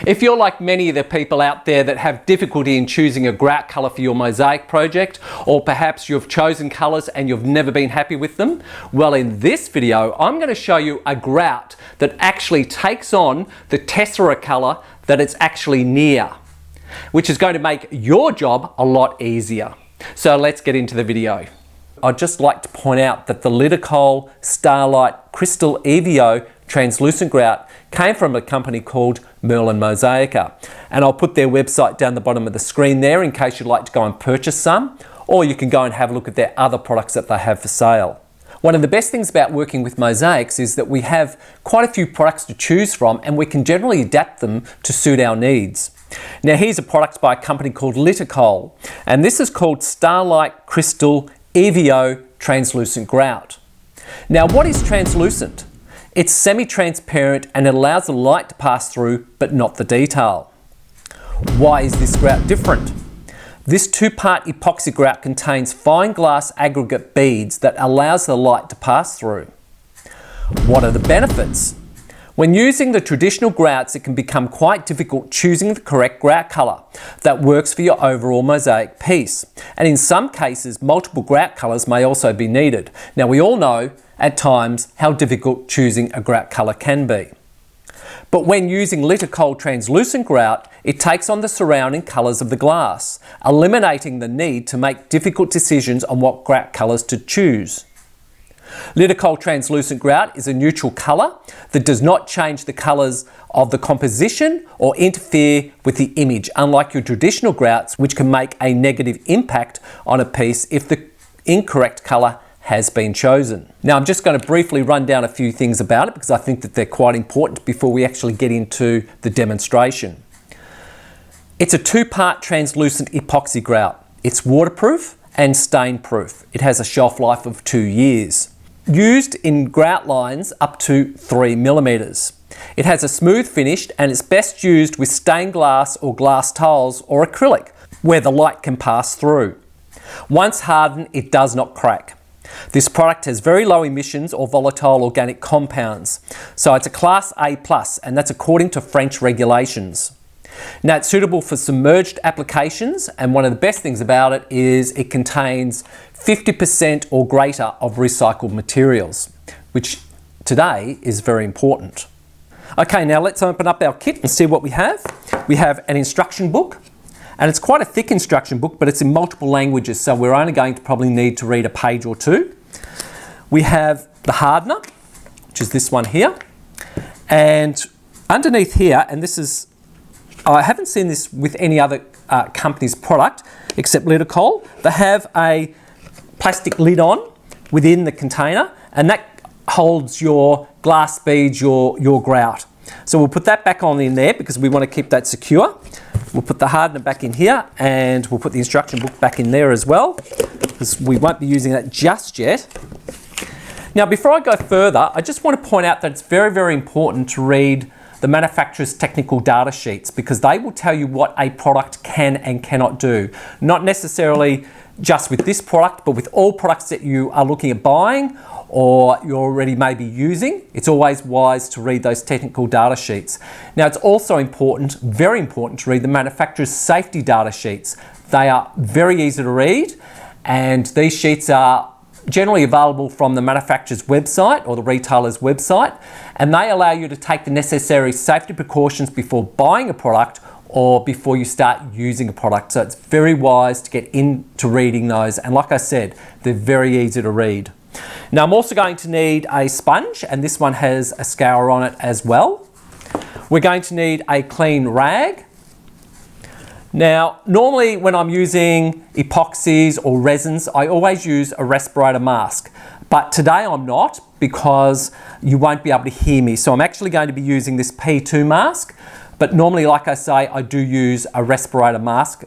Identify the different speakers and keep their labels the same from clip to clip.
Speaker 1: If you're like many of the people out there that have difficulty in choosing a grout colour for your mosaic project, or perhaps you've chosen colours and you've never been happy with them, well, in this video I'm going to show you a grout that actually takes on the tessera colour that it's actually near, which is going to make your job a lot easier. So let's get into the video. I'd just like to point out that the Litokol Starlight Crystal Evo Translucent Grout came from a company called Mosaics, and I'll put their website down the bottom of the screen there in case you'd like to go and purchase some, or you can go and have a look at their other products that they have for sale. One of the best things about working with Mosaics is that we have quite a few products to choose from, and we can generally adapt them to suit our needs. Now here's a product by a company called Litokol, and this is called Starlight Crystal Evo Translucent Grout. Now what is translucent? It's semi-transparent and it allows the light to pass through, but not the detail. Why is this grout different? This two-part epoxy grout contains fine glass aggregate beads that allows the light to pass through. What are the benefits? When using the traditional grouts, it can become quite difficult choosing the correct grout colour that works for your overall mosaic piece. And in some cases, multiple grout colours may also be needed. Now we all know at times how difficult choosing a grout colour can be. But when using Litokol Translucent Grout, it takes on the surrounding colours of the glass, eliminating the need to make difficult decisions on what grout colours to choose. Litokol Translucent Grout is a neutral colour that does not change the colours of the composition or interfere with the image, unlike your traditional grouts, which can make a negative impact on a piece if the incorrect colour has been chosen. Now I'm just going to briefly run down a few things about it because I think that they're quite important before we actually get into the demonstration. It's a two-part translucent epoxy grout. It's waterproof and stain proof. It has a shelf life of 2 years. Used in grout lines up to 3 millimeters. It has a smooth finish and it's best used with stained glass or glass tiles or acrylic where the light can pass through. Once hardened, it does not crack. This product has very low emissions or volatile organic compounds, so it's a Class A+, and that's according to French regulations. Now it's suitable for submerged applications, and one of the best things about it is it contains 50% or greater of recycled materials, which today is very important. Okay, now let's open up our kit and see what we have. We have an instruction book. And it's quite a thick instruction book, but it's in multiple languages, so we're only going to probably need to read a page or two. We have the hardener, which is this one here. And underneath here, and this is, I haven't seen this with any other company's product except Litokol, they have a plastic lid on within the container, and that holds your glass beads, your grout. So we'll put that back on in there because we want to keep that secure. We'll put the hardener back in here and we'll put the instruction book back in there as well because we won't be using that just yet. Now before I go further, I just want to point out that it's very, very important to read the manufacturer's technical data sheets because they will tell you what a product can and cannot do. Not necessarily just with this product, but with all products that you are looking at buying or you're already maybe using, it's always wise to read those technical data sheets. Now it's also important, very important, to read the manufacturer's safety data sheets. They are very easy to read, and these sheets are generally available from the manufacturer's website or the retailer's website, and they allow you to take the necessary safety precautions before buying a product or before you start using a product. So it's very wise to get into reading those, and like I said, they're very easy to read. Now I'm also going to need a sponge, and this one has a scour on it as well. We're going to need a clean rag. Now normally when I'm using epoxies or resins, I always use a respirator mask, but today I'm not because you won't be able to hear me. So I'm actually going to be using this P2 mask, but normally, like I say, I do use a respirator mask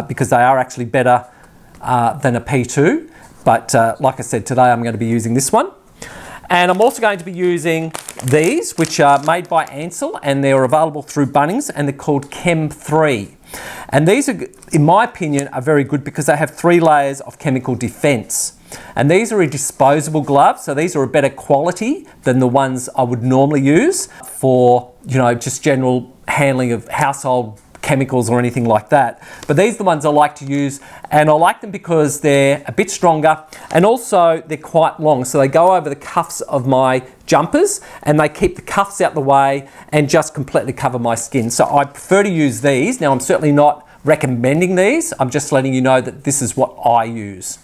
Speaker 1: because they are actually better than a P2. But like I said, today I'm going to be using this one. And I'm also going to be using these, which are made by Ansell, and they're available through Bunnings, and they're called Chem 3. And these, are, in my opinion, are very good because they have 3 layers of chemical defense. And these are a disposable glove, so these are a better quality than the ones I would normally use for, you know, just general handling of household chemicals or anything like that. But these are the ones I like to use, and I like them because they're a bit stronger and also they're quite long. So they go over the cuffs of my jumpers and they keep the cuffs out the way and just completely cover my skin. So I prefer to use these. Now I'm certainly not recommending these. I'm just letting you know that this is what I use.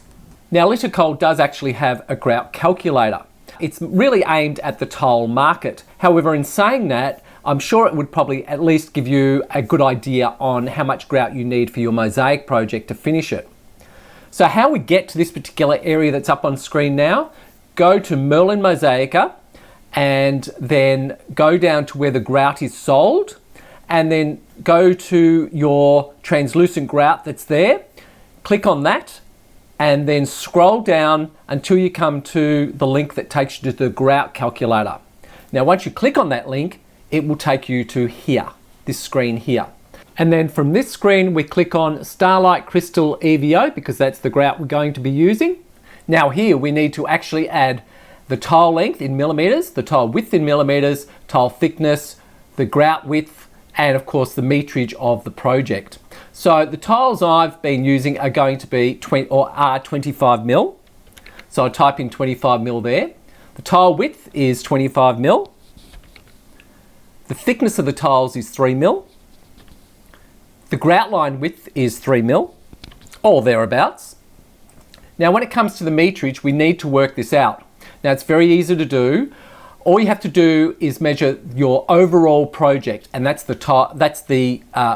Speaker 1: Now Litokol does actually have a grout calculator. It's really aimed at the tile market. However, in saying that, I'm sure it would probably at least give you a good idea on how much grout you need for your mosaic project to finish it. So how we get to this particular area that's up on screen now, go to Merlin Mosaica and then go down to where the grout is sold and then go to your translucent grout that's there, click on that and then scroll down until you come to the link that takes you to the grout calculator. Now once you click on that link, it will take you to here, this screen here. And then from this screen, we click on Starlight Crystal EVO because that's the grout we're going to be using. Now here we need to actually add the tile length in millimeters, the tile width in millimeters, tile thickness, the grout width, and of course the meterage of the project. So the tiles I've been using are going to be 25 mil. So I type in 25 mil there. The tile width is 25 mil. The thickness of the tiles is 3 mil. The grout line width is 3 mil, or thereabouts. Now when it comes to the meterage, we need to work this out. Now it's very easy to do. All you have to do is measure your overall project, and that's the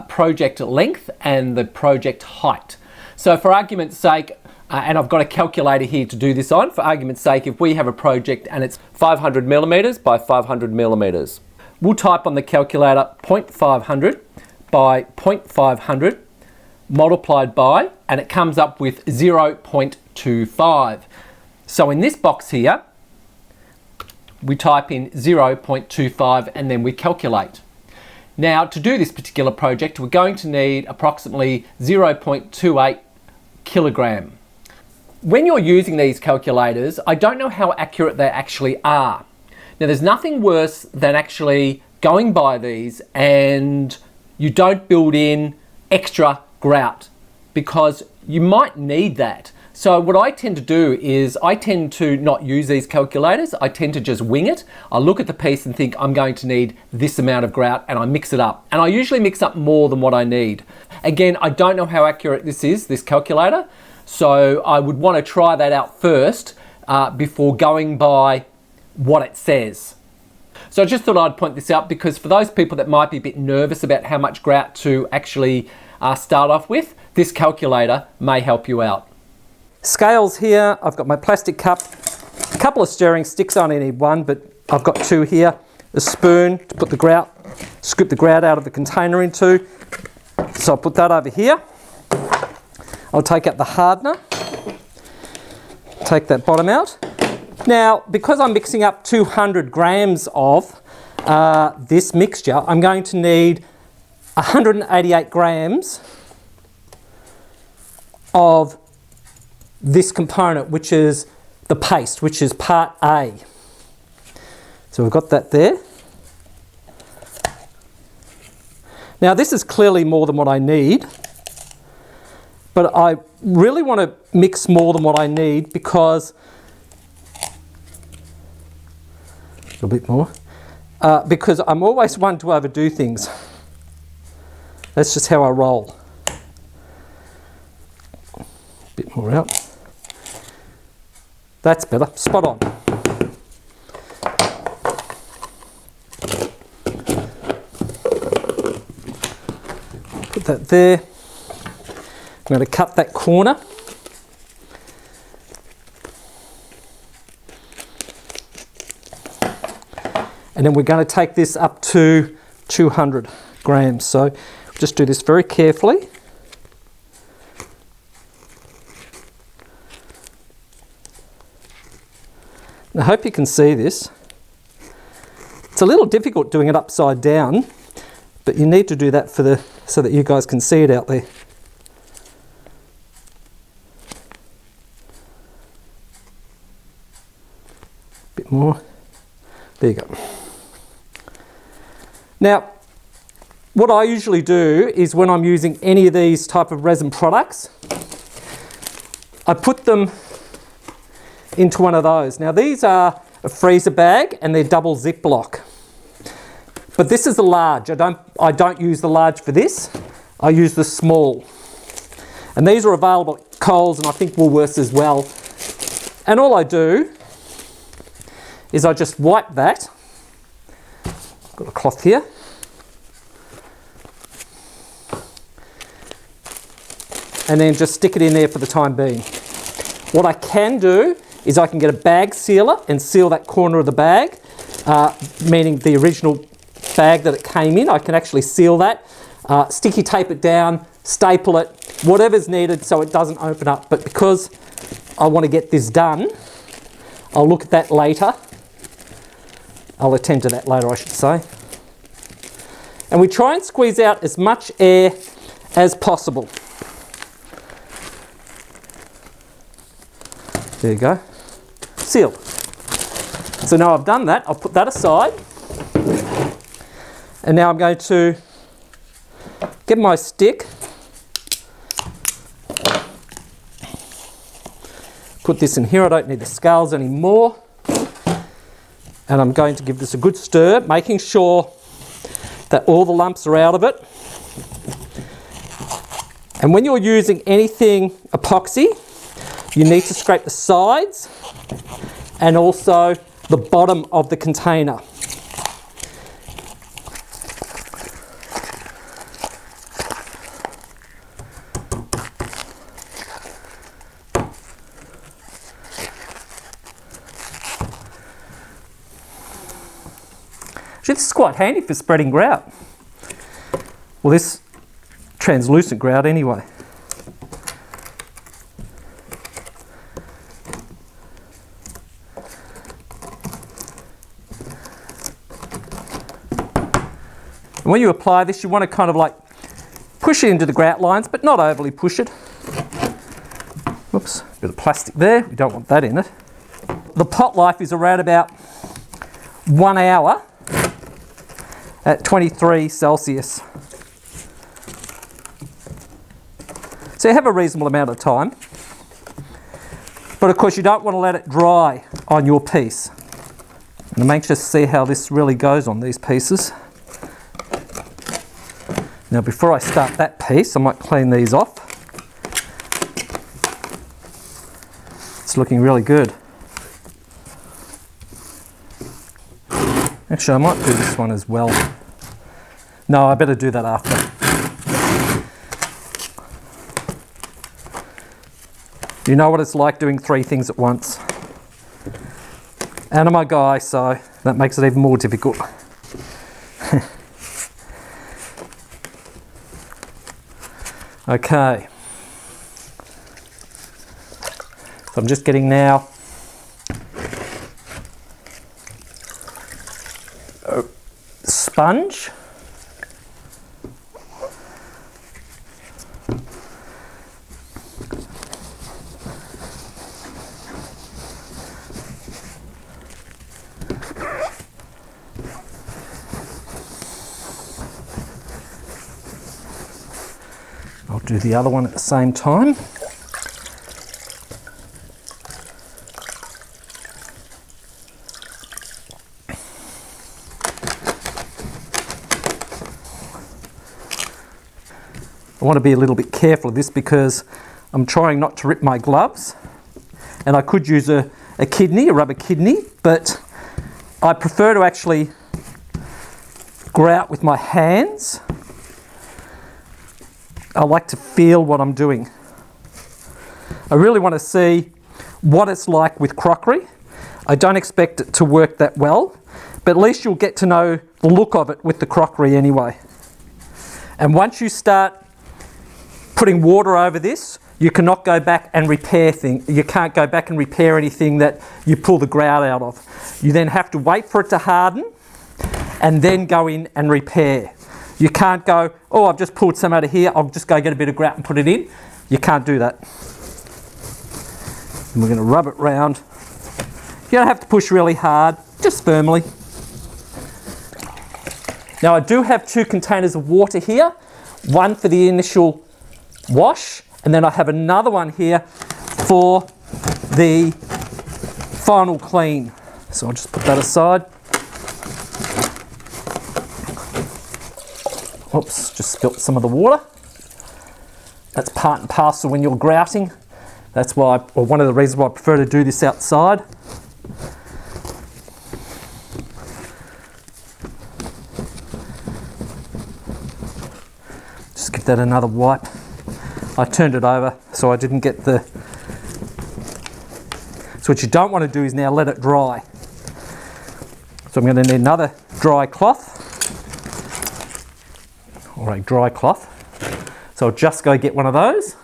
Speaker 1: project length and the project height. So for argument's sake, and I've got a calculator here to do this on, for argument's sake, if we have a project and it's 500 millimeters by 500 millimeters, we'll type on the calculator 0.500 by 0.500 multiplied by, and it comes up with 0.25. So in this box here, we type in 0.25 and then we calculate. Now to do this particular project, we're going to need approximately 0.28 kilogram. When you're using these calculators, I don't know how accurate they actually are. Now there's nothing worse than actually going by these and you don't build in extra grout because you might need that. So what I tend to do is I tend to not use these calculators. I tend to just wing it. I look at the piece and think I'm going to need this amount of grout and I mix it up. And I usually mix up more than what I need. Again, I don't know how accurate this is, this calculator. So I would want to try that out first before going by what it says. So I just thought I'd point this out because for those people that might be a bit nervous about how much grout to actually start off with, this calculator may help you out. Scales here, I've got my plastic cup, a couple of stirring sticks, I only need one, but I've got two here, a spoon to put the grout, scoop the grout out of the container into. So I'll put that over here. I'll take out the hardener, take that bottom out. Now, because I'm mixing up 200 grams of this mixture, I'm going to need 188 grams of this component, which is the paste, which is part A. So we've got that there. Now this is clearly more than what I need, but I really want to mix more than what I need because a little bit more, because I'm always one to overdo things. That's just how I roll. A bit more out. That's better, spot on. Put that there. I'm going to cut that corner. And then we're going to take this up to 200 grams. So just do this very carefully. I hope you can see this. It's a little difficult doing it upside down, but you need to do that so that you guys can see it out there. Bit more. There you go. Now, what I usually do is when I'm using any of these type of resin products, I put them into one of those. Now these are a freezer bag and they're double Ziploc. But this is the large. I don't use the large for this. I use the small. And these are available at Coles and I think Woolworths as well. And all I do is I just wipe that. Got a cloth here. And then just stick it in there for the time being. What I can do is I can get a bag sealer and seal that corner of the bag, meaning the original bag that it came in. I can actually seal that, sticky tape it down, staple it, whatever's needed so it doesn't open up. But because I want to get this done, I'll look at that later. I'll attend to that later, I should say. And we try and squeeze out as much air as possible. There you go, sealed. So now I've done that, I'll put that aside. And now I'm going to get my stick, put this in here, I don't need the scales anymore. And I'm going to give this a good stir, making sure that all the lumps are out of it. And when you're using anything epoxy, you need to scrape the sides and also the bottom of the container. Actually, this is quite handy for spreading grout. Well, this translucent grout anyway. And when you apply this, you want to kind of like push it into the grout lines, but not overly push it. Oops, a bit of plastic there. We don't want that in it. The pot life is around about 1 hour at 23 Celsius. So you have a reasonable amount of time. But of course you don't want to let it dry on your piece. And I'm anxious to see how this really goes on these pieces. Now before I start that piece, I might clean these off. It's looking really good. Actually, I might do this one as well. No, I better do that after. You know what it's like doing 3 things at once. And I'm a guy, so that makes it even more difficult. Okay. So I'm just getting now a sponge. I'll do the other one at the same time. I want to be a little bit careful of this because I'm trying not to rip my gloves, and I could use a rubber kidney, but I prefer to actually grout with my hands. I like to feel what I'm doing. I really want to see what it's like with crockery. I don't expect it to work that well, but at least you'll get to know the look of it with the crockery anyway. And once you start putting water over this, you cannot go back and repair things. You can't go back and repair anything that you pull the grout out of. You then have to wait for it to harden and then go in and repair. You can't go, oh, I've just pulled some out of here, I'll just go get a bit of grout and put it in. You can't do that. And we're going to rub it round. You don't have to push really hard, just firmly. Now I do have 2 containers of water here, one for the initial wash, and then I have another one here for the final clean. So I'll just put that aside. Oops, just spilt some of the water. That's part and parcel when you're grouting. That's why, or one of the reasons why I prefer to do this outside. Just give that another wipe. I turned it over so I didn't get the... So what you don't want to do is now let it dry. So I'm going to need another dry cloth, or a dry cloth. So I'll just go get one of those.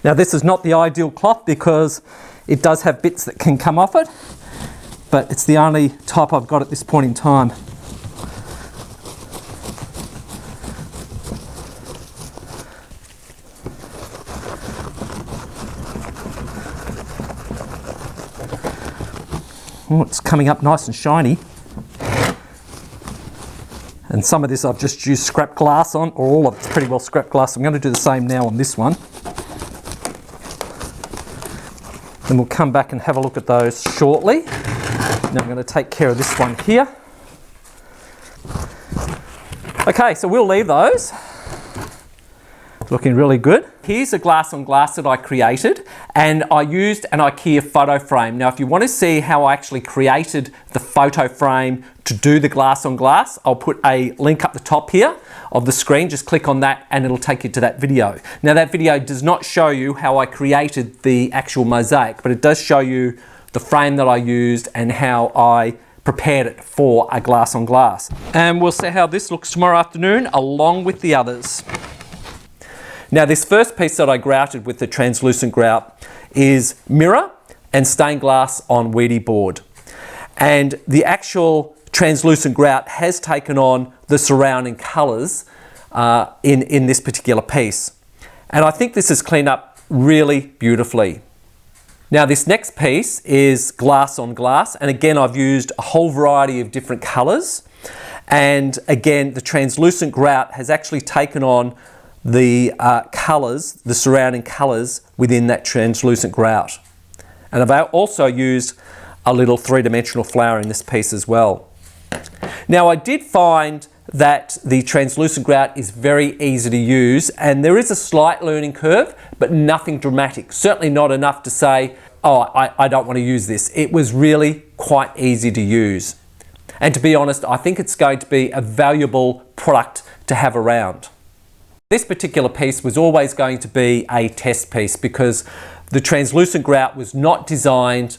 Speaker 1: Now this is not the ideal cloth because it does have bits that can come off it, but it's the only type I've got at this point in time. Oh, it's coming up nice and shiny. And some of this I've just used scrap glass on, or all of it's pretty well scrap glass. I'm going to do the same now on this one. Then we'll come back and have a look at those shortly. Now I'm going to take care of this one here. Okay, so we'll leave those. Looking really good. Here's a glass on glass that I created, and I used an IKEA photo frame. Now if you want to see how I actually created the photo frame to do the glass on glass, I'll put a link up the top here of the screen. Just click on that and it'll take you to that video. Now that video does not show you how I created the actual mosaic, but it does show you the frame that I used and how I prepared it for a glass on glass. And we'll see how this looks tomorrow afternoon along with the others. Now this first piece that I grouted with the translucent grout is mirror and stained glass on weedy board. And the actual translucent grout has taken on the surrounding colours in this particular piece. And I think this has cleaned up really beautifully. Now this next piece is glass on glass, and again I've used a whole variety of different colours. And again the translucent grout has actually taken on the colours, the surrounding colours within that translucent grout. And I've also used a little 3-dimensional flower in this piece as well. Now I did find that the translucent grout is very easy to use, and there is a slight learning curve, but nothing dramatic. Certainly not enough to say, oh, I don't want to use this. It was really quite easy to use. And to be honest, I think it's going to be a valuable product to have around. This particular piece was always going to be a test piece because the translucent grout was not designed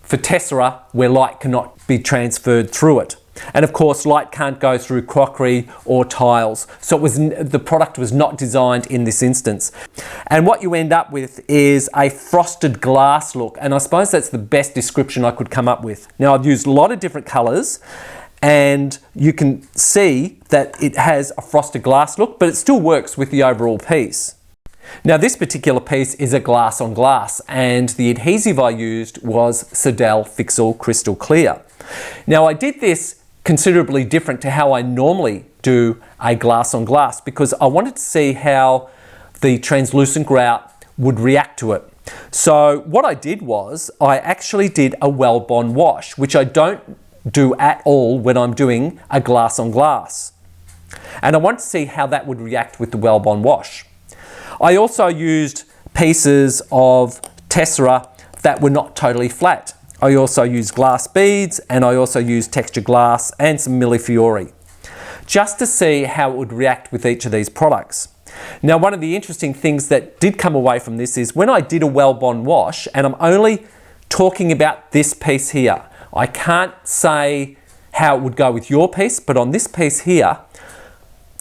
Speaker 1: for tessera where light cannot be transferred through it. And of course light can't go through crockery or tiles, so the product was not designed in this instance. And what you end up with is a frosted glass look, and I suppose that's the best description I could come up with. Now I've used a lot of different colours, and you can see that it has a frosted glass look, but it still works with the overall piece. Now this particular piece is a glass on glass, and the adhesive I used was Sidel Fixel Crystal Clear. Now I did this considerably different to how I normally do a glass on glass because I wanted to see how the translucent grout would react to it. So what I did was I actually did a well bond wash, which I don't do at all when I'm doing a glass on glass. And I want to see how that would react with the well bond wash. I also used pieces of tessera that were not totally flat. I also used glass beads, and I also used texture glass and some millefiori, just to see how it would react with each of these products. Now one of the interesting things that did come away from this is when I did a well bond wash, and I'm only talking about this piece here, I can't say how it would go with your piece, but on this piece here,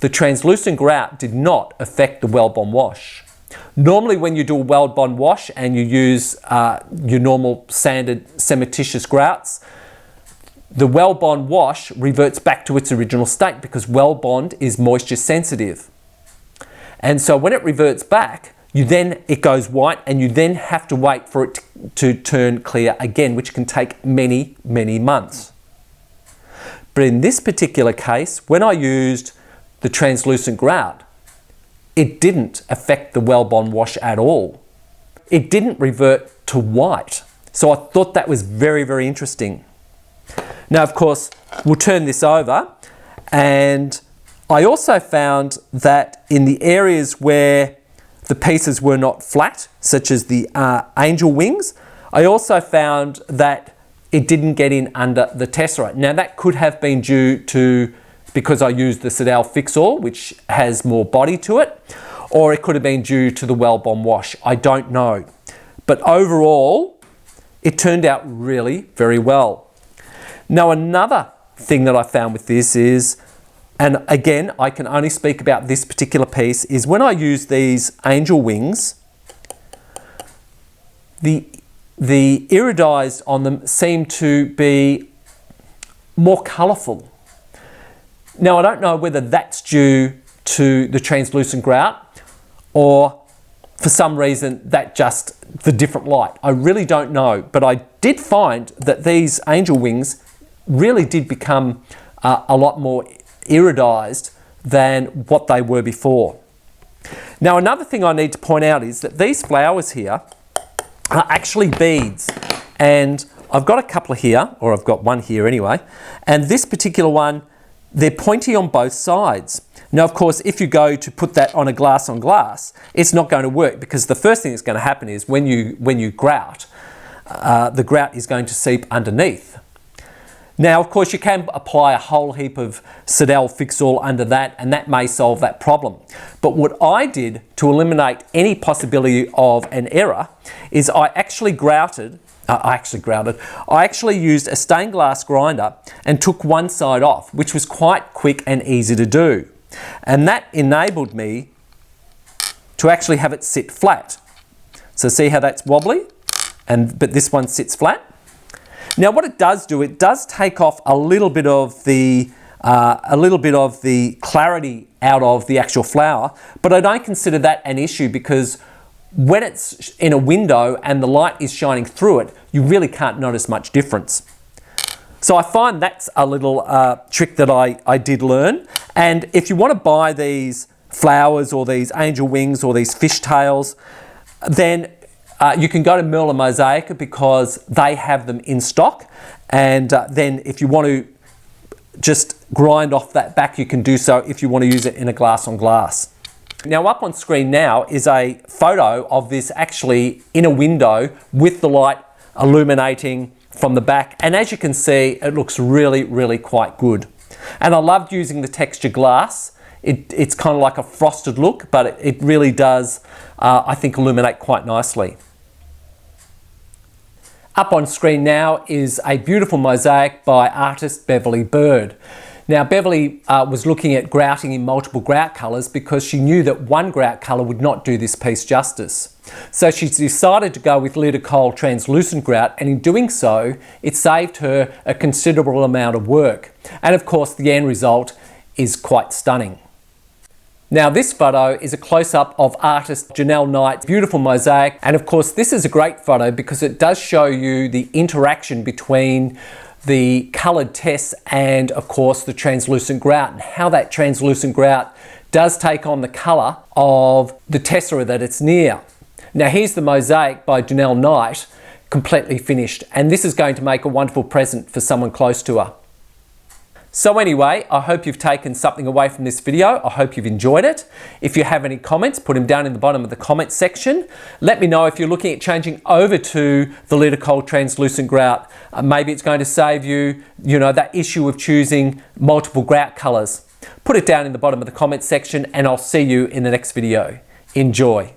Speaker 1: the translucent grout did not affect the well bond wash. Normally when you do a well bond wash and you use your normal sanded cementitious grouts, the well bond wash reverts back to its original state because well bond is moisture sensitive. And so when it reverts back, it goes white, and you then have to wait for it to turn clear again, which can take many, many months. But in this particular case, when I used the translucent grout, it didn't affect the well bond wash at all. It didn't revert to white. So I thought that was very, very interesting. Now, of course, we'll turn this over, and I also found that in the areas where the pieces were not flat, such as the angel wings, I also found that it didn't get in under the tessera. Now, that could have been due to because I used the Sidal Fix-All, which has more body to it, or it could have been due to the well bond wash. I don't know. But overall, it turned out really very well. Now, another thing that I found with this is, and again, I can only speak about this particular piece, is when I use these angel wings, the iridized on them seem to be more colourful. Now, I don't know whether that's due to the translucent grout or for some reason that just the different light. I really don't know, but I did find that these angel wings really did become a lot more iridized than what they were before. Now, another thing I need to point out is that these flowers here are actually beads, and I've got a couple here, or I've got one here anyway, and this particular one, they're pointy on both sides. Now, of course, if you go to put that on a glass on glass, it's not going to work, because the first thing that's going to happen is when you grout, the grout is going to seep underneath. Now, of course, you can apply a whole heap of Sidal Fix-All under that, and that may solve that problem. But what I did to eliminate any possibility of an error is I actually used a stained glass grinder and took one side off, which was quite quick and easy to do. And that enabled me to actually have it sit flat. So see how that's wobbly, but this one sits flat. Now, what it does do, it does take off a little bit of the clarity out of the actual flower, but I don't consider that an issue, because when it's in a window and the light is shining through it, you really can't notice much difference. So I find that's a little trick that I did learn. And if you want to buy these flowers or these angel wings or these fishtails, then you can go to Merlin Mosaic, because they have them in stock. And then if you want to just grind off that back, you can do so if you want to use it in a glass on glass. Now, up on screen now is a photo of this actually in a window with the light illuminating from the back. And as you can see, it looks really, really quite good. And I loved using the texture glass. It's kind of like a frosted look, but it really does, I think, illuminate quite nicely. Up on screen now is a beautiful mosaic by artist Beverly Bird. Now, Beverly was looking at grouting in multiple grout colours because she knew that one grout colour would not do this piece justice. So she decided to go with Litokol Translucent Grout, and in doing so, it saved her a considerable amount of work. And of course, the end result is quite stunning. Now, this photo is a close-up of artist Janelle Knight's beautiful mosaic, and of course this is a great photo because it does show you the interaction between the coloured tess and of course the translucent grout, and how that translucent grout does take on the colour of the tessera that it's near. Now, here's the mosaic by Janelle Knight, completely finished, and this is going to make a wonderful present for someone close to her. So anyway, I hope you've taken something away from this video. I hope you've enjoyed it. If you have any comments, put them down in the bottom of the comment section. Let me know if you're looking at changing over to the Litokol Translucent Grout. Maybe it's going to save you, that issue of choosing multiple grout colours. Put it down in the bottom of the comment section, and I'll see you in the next video. Enjoy.